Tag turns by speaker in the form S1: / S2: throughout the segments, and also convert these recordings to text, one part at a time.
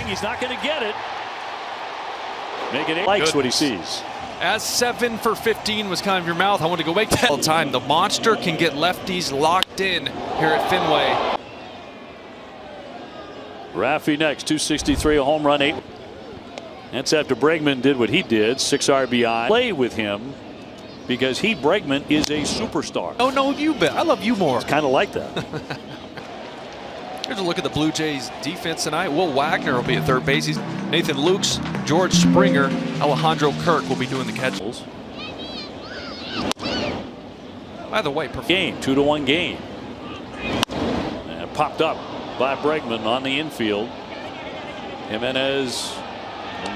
S1: He's not going to get it. Making it likes what he sees.
S2: As 7 for 15 was kind of your mouth. I want to go back to that all the time. The monster can get lefties locked in here at Fenway.
S1: Raffy next, 263, a home run, 8. That's after Bregman did what he did, 6 RBI. Play with him because Bregman is a superstar.
S2: Oh no, you bet. I love you more.
S1: It's kind of like that.
S2: Here's a look at the Blue Jays defense tonight. Will Wagner will be at third base. Nathan Lukes, George Springer, Alejandro Kirk will be doing the catches. By the way,
S1: game 2-1 game. And popped up by Bregman on the infield. Jimenez.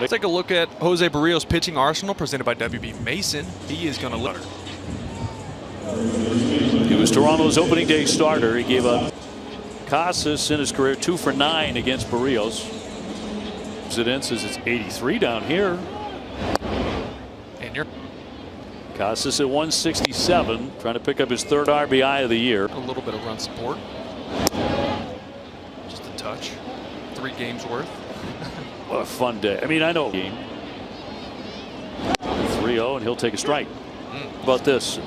S2: Let's take a look at Jose Barrios' pitching arsenal presented by WB Mason. He is going to litter.
S1: He was Toronto's opening day starter. He gave up Casas in his career 2 for 9 against Barrios. Zidane says it's 83 down here.
S2: And you're
S1: Casas at 167, trying to pick up his 3rd RBI of the year.
S2: A little bit of run support. Just a touch. 3 games worth.
S1: What a fun day. I mean, I know game 3-0 and he'll take a strike. How about this?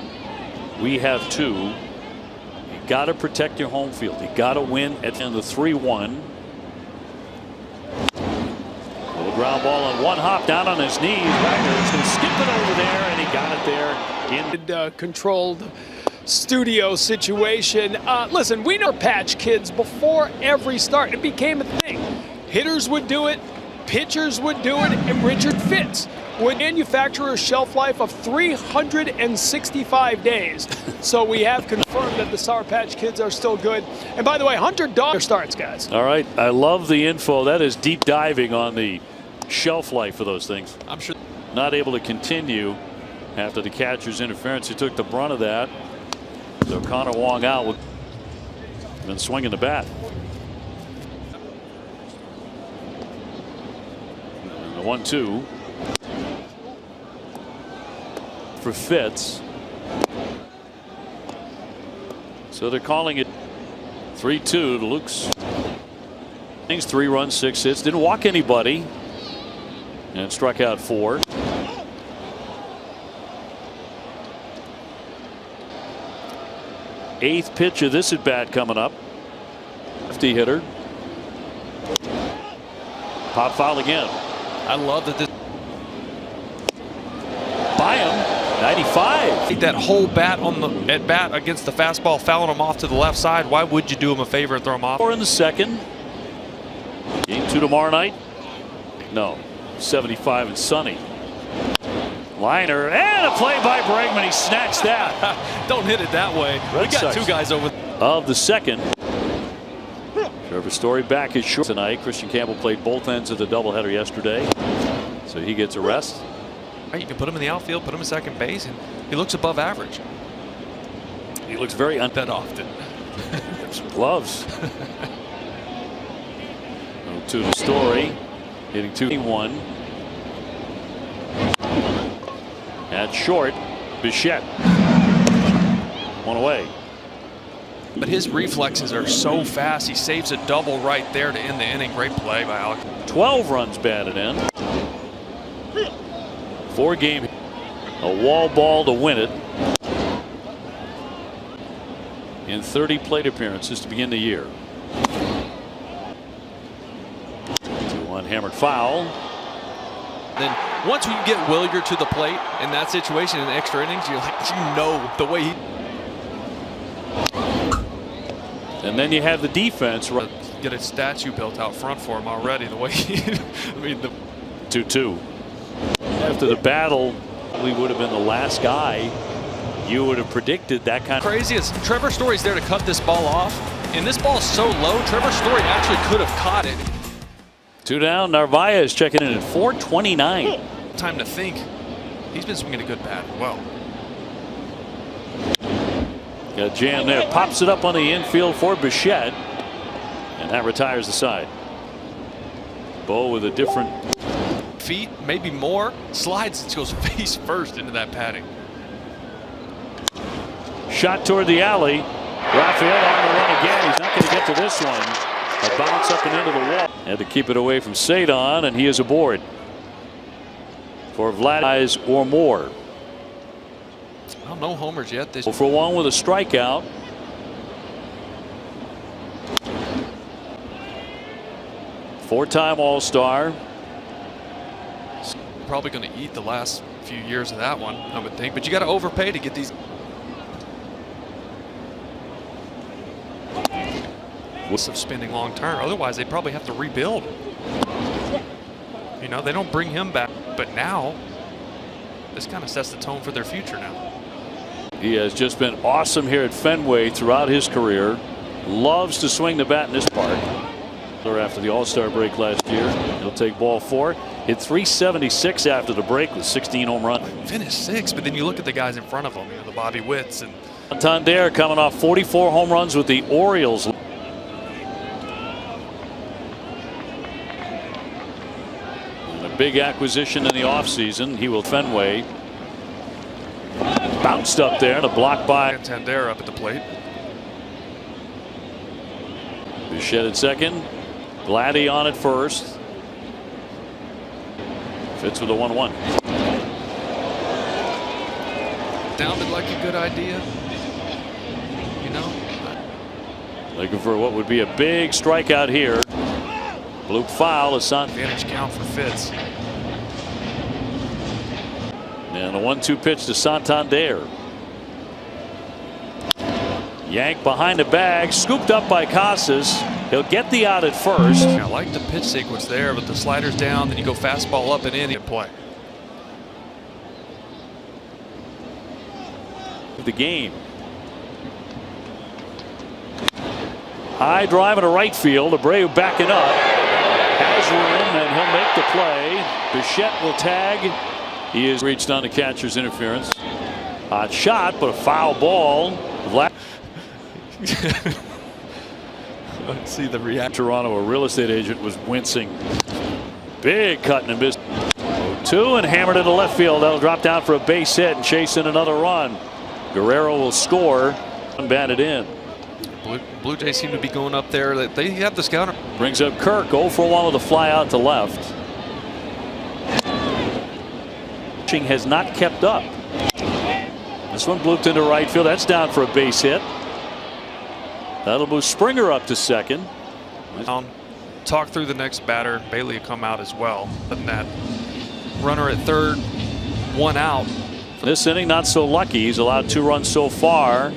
S1: We have 2. You got to protect your home field. You got to win at the end of the 3-1. Little ground ball on one hop down on his knees. Wagner's going to skip it over there, and he got it there in
S3: controlled studio situation. Listen, we know Patch Kids before every start. It became a thing. Hitters would do it, pitchers would do it, and Richard Fitz would manufacture a shelf life of 365 days. So we have confirmed that the Sour Patch Kids are still good. And by the way, Hunter Dog starts, guys.
S1: All right, I love the info. That is deep diving on the shelf life of those things.
S2: I'm sure
S1: not able to continue after the catcher's interference. He took the brunt of that. So Connor Wong out with then swinging the bat. And the 1-2 for Fitz. So they're calling it 3-2 to Luke's. Innings, 3 runs, 6 hits, didn't walk anybody, and struck out 4. Eighth pitch of this at bat coming up. Lefty hitter. Pop foul again.
S2: I love that this
S1: by him. 95.
S2: That whole bat on the at bat against the fastball, fouling him off to the left side. Why would you do him a favor and throw him off?
S1: 4 in the 2nd. Game 2 tomorrow night. No, 75 and sunny. Liner and a play by Bregman. He snatched that.
S2: Don't hit it that way. We got 2 guys over
S1: of the 2nd. Trevor Story back is short tonight. Christian Campbell played both ends of the doubleheader yesterday, so he gets a rest.
S2: You can put him in the outfield, put him in second base, and he looks above average.
S1: He looks very
S2: that often.
S1: Some gloves. To the Story, hitting 2-1. At short, Bichette. 1 away.
S2: But his reflexes are so fast. He saves a double right there to end the inning. Great play by Alex.
S1: 12 runs batted in. 4-game, a wall ball to win it. In 30 plate appearances to begin the year. 2-1 hammered foul.
S2: Then once you get Williard to the plate in that situation in the extra innings, you're like, the way he.
S1: And then you have the defense.
S2: Get a statue built out front for him already. The way he, I mean, the
S1: 2-2. After the battle, we would have been the last guy. You would have predicted that kind of.
S2: Crazy is Trevor Story's there to cut this ball off, and this ball's so low. Trevor Story actually could have caught it.
S1: 2 down. Narvaez checking in at 429.
S2: Time to think. He's been swinging a good bat. Well,
S1: got Jan there. Pops it up on the infield for Bichette, and that retires the side. Bo with a different
S2: feet, maybe more. Slides, it goes face first into that padding.
S1: Shot toward the alley. Raphael on the run again. He's not going to get to this one. A bounce up and into the wall. Had to keep it away from Sadon, and he is aboard for Vlad or more.
S2: Well, no homers yet. This
S1: For one with a strikeout. Four-time All-Star.
S2: probably going to eat the last few years of that one, I would think. But you got to overpay to get these. Of spending long term. Otherwise, they probably have to rebuild. You know, they don't bring him back. But now, this kind of sets the tone for their future now.
S1: He has just been awesome here at Fenway throughout his career. Loves to swing the bat in this park. After the All-Star break last year, he'll take ball 4. Hit 376 after the break with 16 home runs.
S2: Finished 6th, but then you look at the guys in front of him, you know, the Bobby Witts and
S1: Santander coming off 44 home runs with the Orioles. And a big acquisition in the offseason. He will Fenway. Bounced up there and a block by
S2: Santander up at the plate.
S1: Bichette at second. Gladdy on at first. Fitz with a 1-1.
S2: Sounded like a good idea. You know.
S1: Looking for what would be a big strikeout here. Bloop foul.
S2: Advantage count for Fitz.
S1: And a 1-2 pitch to Santander. Yank behind the bag, scooped up by Casas. He'll get the out at first.
S2: I like the pitch sequence there, but the slider's down, then you go fastball up and in and play.
S1: The game. High drive into right field. Abreu backing up. Has room and he'll make the play. Bichette will tag. He has reached on the catcher's interference. Hot shot, but a foul ball.
S2: Let's see the reaction.
S1: Toronto, a real estate agent, was wincing. Big cut and a miss. 2 and hammered it to left field. That'll drop down for a base hit and chase in another run. Guerrero will score. Batted in.
S2: Blue Jays seem to be going up there. They have the scouter.
S1: Brings up Kirk. 0 for 1 with a fly out to left. Pitching has not kept up. This one blooped into right field. That's down for a base hit. That'll move Springer up to second.
S2: Talk through the next batter. Bailey will come out as well. But that runner at third, 1 out.
S1: This inning not so lucky. He's allowed 2 runs so far.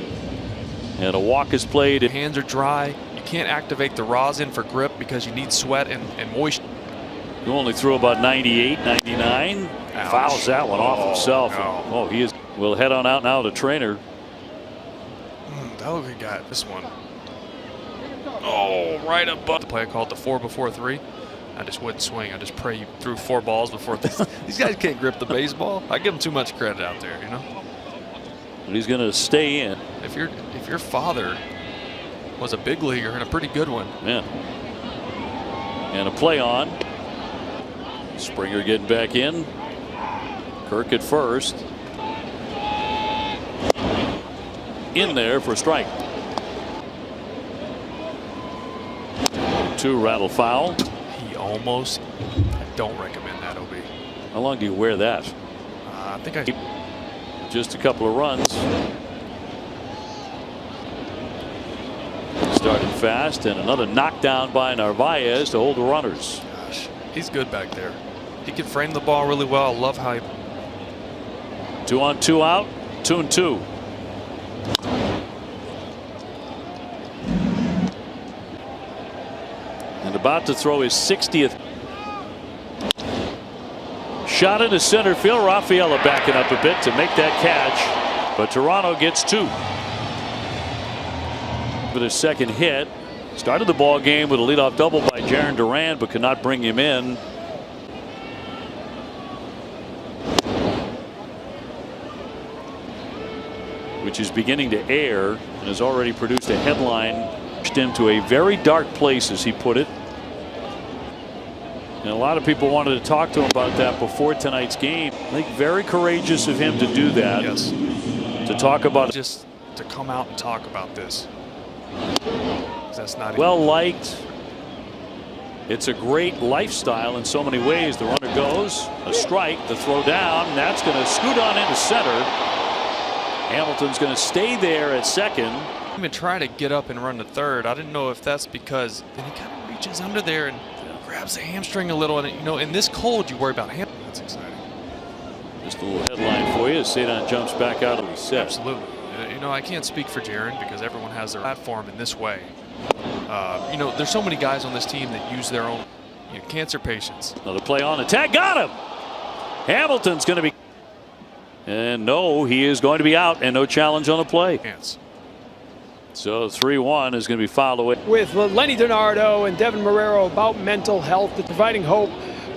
S1: And a walk is played.
S2: Hands are dry. You can't activate the rosin for grip because you need sweat and moisture.
S1: He only threw about 98, 99.
S2: Ouch.
S1: Fouls that one off himself.
S2: No.
S1: Oh, he is. We'll head on out now to trainer.
S2: That look like got this one. Oh, right above the play. I called the 4 before 3. I just wouldn't swing. I just pray you threw 4 balls before these guys can't grip the baseball. I give them too much credit out there, you know.
S1: But he's going to stay in.
S2: If your father was a big leaguer and a pretty good one.
S1: Yeah. And a play on. Springer getting back in. Kirk at first. In there for a strike. 2 rattle foul.
S2: He almost. I don't recommend that, OB.
S1: How long do you wear that?
S2: I think I.
S1: Just a couple of runs. Started fast and another knockdown by Narvaez to hold the runners.
S2: Gosh, he's good back there. He can frame the ball really well. I love how he.
S1: 2 on 2 out. 2 and 2. And about to throw his 60th. Shot into center field. Rafaela backing up a bit to make that catch. But Toronto gets 2. With his second hit. Started the ball game with a leadoff double by Jaron Duran, but could not bring him in. Which is beginning to air and has already produced a headline. Pushed him to a very dark place, as he put it. And a lot of people wanted to talk to him about that before tonight's game. I think very courageous of him to do that.
S2: Yes.
S1: To talk about
S2: just to come out and talk about this. That's not
S1: well liked. It's a great lifestyle in so many ways. The runner goes, a strike, the throw down, that's going to scoot on into center. Hamilton's going to stay there at second.
S2: Even try to get up and run to third. I didn't know if that's because then he kind of reaches under there and grabs the hamstring a little. And you know, in this cold, you worry about him. That's exciting.
S1: Just a little headline for you. Sadon jumps back out of the set.
S2: Absolutely. You know, I can't speak for Jaron because everyone has their platform in this way. You know, there's so many guys on this team that use their own cancer patients.
S1: Another play on attack. Got him. Hamilton's going to be. And no, he is going to be out and no challenge on the play.
S2: Yes.
S1: So 3-1 is going to be fouled away.
S3: With Lenny DiNardo and Devin Marrero about mental health, providing hope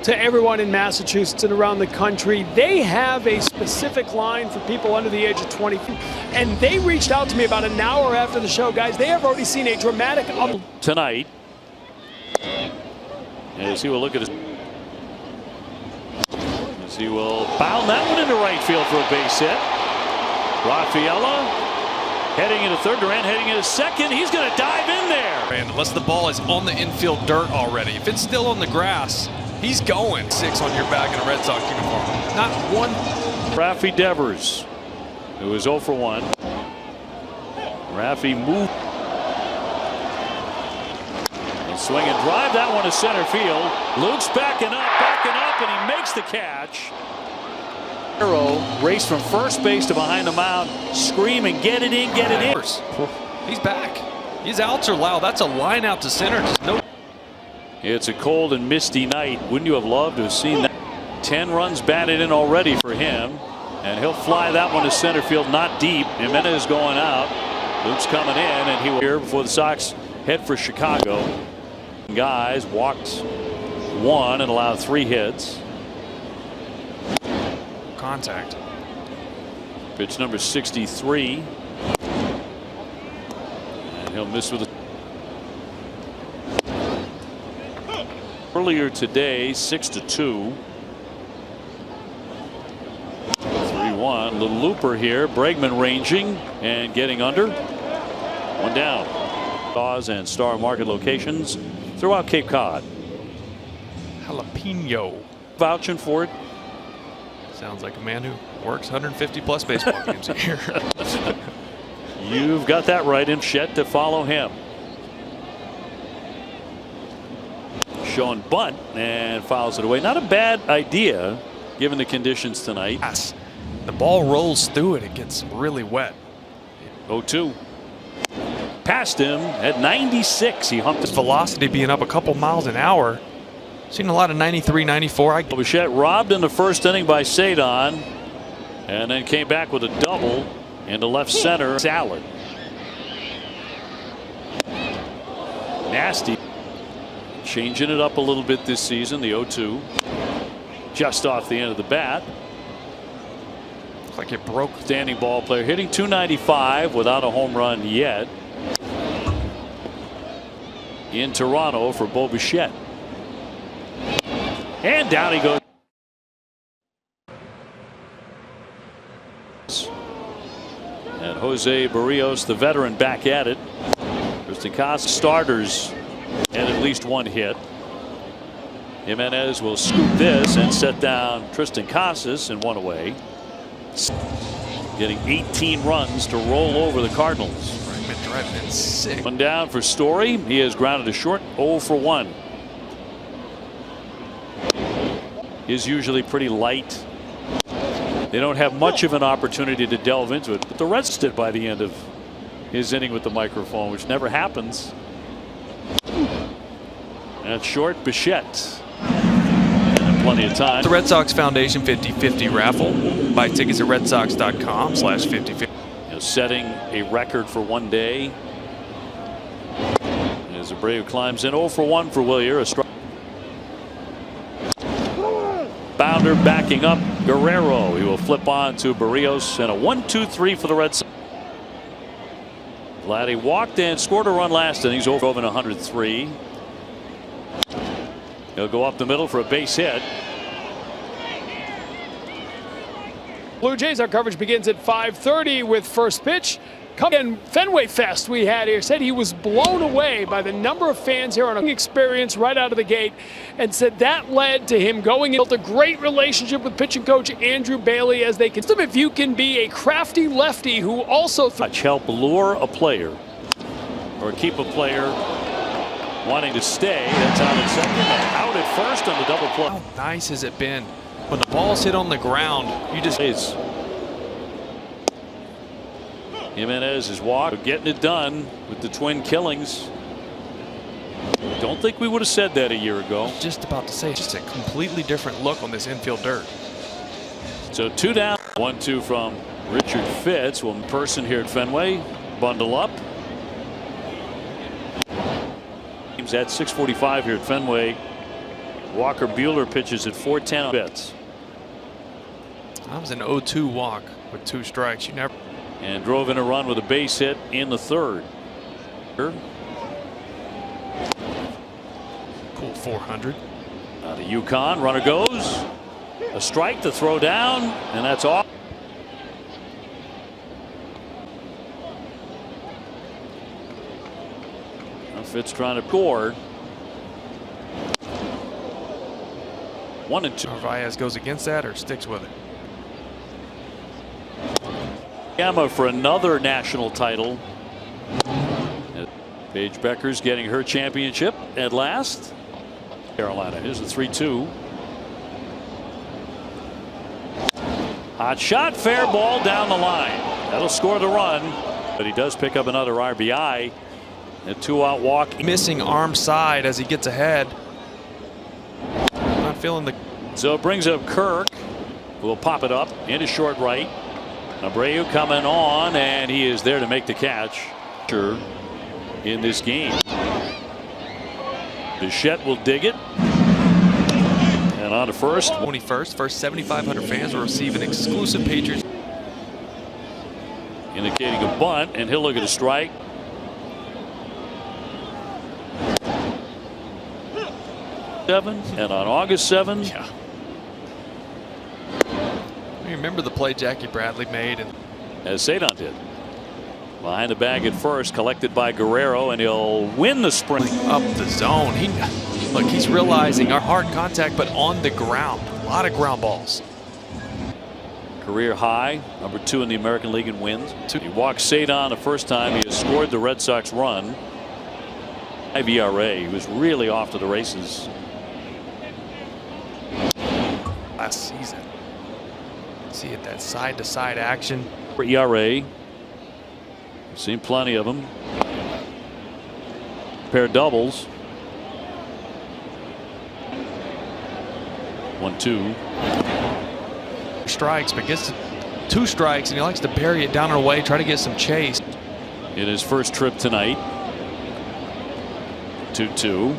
S3: to everyone in Massachusetts and around the country. They have a specific line for people under the age of 20. And they reached out to me about an hour after the show. Guys, they have already seen a dramatic
S1: tonight. As he will look at his. As he will bound that one into right field for a base hit. Rafaela heading into third. Durant heading into second. He's going to dive in there.
S2: And unless the ball is on the infield dirt already. If it's still on the grass, he's going. 6 on your back in a Red Sox uniform. Not one.
S1: Rafi Devers, who is 0 for 1. Rafi moved. And swing and drive that one to center field. Luke's backing up, and he makes the catch. Arrow raced from first base to behind the mound, screaming, get it in, get it in.
S2: He's back. His outs are loud. That's a line out to center. Just no.
S1: It's a cold and misty night. Wouldn't you have loved to have seen that? 10 runs batted in already for him. And he'll fly that one to center field, not deep. Jimenez going out. Luke's coming in, and he will here before the Sox head for Chicago. Guys walked 1 and allowed 3 hits.
S2: Contact.
S1: Pitch number 63. And he'll miss with a. Earlier today, 6-2. 3-1. Little looper here. Bregman ranging and getting under. 1 down. Stars and Star Market locations throughout Cape Cod.
S2: Jalapeno.
S1: Vouching for it.
S2: Sounds like a man who works 150+ baseball games a year.
S1: You've got that right, and Bichette to follow him. Showing bunt and fouls it away. Not a bad idea given the conditions tonight.
S2: Yes. The ball rolls through it. It gets really wet.
S1: 0-2. Passed him at 96. He humped
S2: His velocity being up a couple miles an hour. Seen a lot of 93, 94.
S1: Bichette robbed in the first inning by Sadon, and then came back with a double into left center. Salad. Nasty. Changing it up a little bit this season. The 0-2. Just off the end of the bat.
S2: Looks like it broke.
S1: Standing ball player hitting .295 without a home run yet. In Toronto for Bo Bichette. And down he goes. And Jose Barrios, the veteran, back at it. Tristan Casas starters and at least 1 hit. Jimenez will scoop this and set down Tristan Casas and 1 away. Getting 18 runs to roll over the Cardinals.
S2: Bregman driving in 6.
S1: 1 down for Story. He has grounded a short. 0 for 1. Is usually pretty light. They don't have much of an opportunity to delve into it, but the Reds did by the end of his inning with the microphone, which never happens. That's short. Bichette. And plenty of time.
S2: The Red Sox Foundation 50-50 raffle. Buy tickets at redsox.com/5050.
S1: Setting a record for 1 day. As Abreu climbs in. 0 for 1 for Willier. A strike. Bounder backing up Guerrero. He will flip on to Barrios, and a 1-2-3 for the Red Sox. Vladdy walked and scored a run last inning. He's over 103. He'll go up the middle for a base hit.
S3: Blue Jays, our coverage begins at 5:30 with first pitch. In Fenway Fest we had here, said he was blown away by the number of fans here on an experience right out of the gate, and said that led to him going and built a great relationship with pitching coach Andrew Bailey as they can. If you can be a crafty lefty who also
S1: help lure a player or keep a player wanting to stay. That's out at second and out at first on the double play.
S2: How nice has it been when the ball's hit on the ground? You just.
S1: Jimenez is walked, getting it done with the twin killings. Don't think we would have said that a year ago.
S2: Just about to say, just a completely different look on this infield dirt.
S1: So 2 down. 1-2 from Richard Fitz. One person here at Fenway. Bundle up. Teams at 6:45 here at Fenway. Walker Buehler pitches at 4:10 Fitz.
S2: That was an 0-2 walk with 2 strikes. You never.
S1: And drove in a run with a base hit in the third.
S2: Cool 400.
S1: Now to Yukon. Runner goes. A strike to throw down, and that's off. Fitz trying to score. 1-2.
S2: Narvaez goes against that or sticks with it.
S1: Gamma for another national title. Paige Becker's getting her championship at last. Carolina. Here's the 3-2. Hot shot, fair ball down the line. That'll score the run, but he does pick up another RBI. A 2-out walk.
S2: Missing arm side as he gets ahead. Not feeling the.
S1: So it brings up Kirk, who will pop it up into short right. Abreu coming on, and he is there to make the catch. In this game. Bichette will dig it. And on to first.
S2: 21st. First 7,500 fans will receive an exclusive Patriots.
S1: Indicating a bunt, and he'll look at a strike. And on August 7.
S2: Yeah. You remember the play Jackie Bradley made, and
S1: as Cedon did. Behind the bag at first, collected by Guerrero, and he'll win the sprint.
S2: Up the zone. Look, he's realizing our hard contact, but on the ground. A lot of ground balls.
S1: Career high, number 2 in the American League in wins. He walked Cedon the first time. He has scored the Red Sox run. ERA. He was really off to the races
S2: last season. See it, that side-to-side action.
S1: For ERA. I've seen plenty of them. Pair of doubles. 1-2.
S2: Strikes, but gets to 2 strikes, and he likes to bury it down and away, try to get some chase.
S1: In his first trip tonight. 2-2.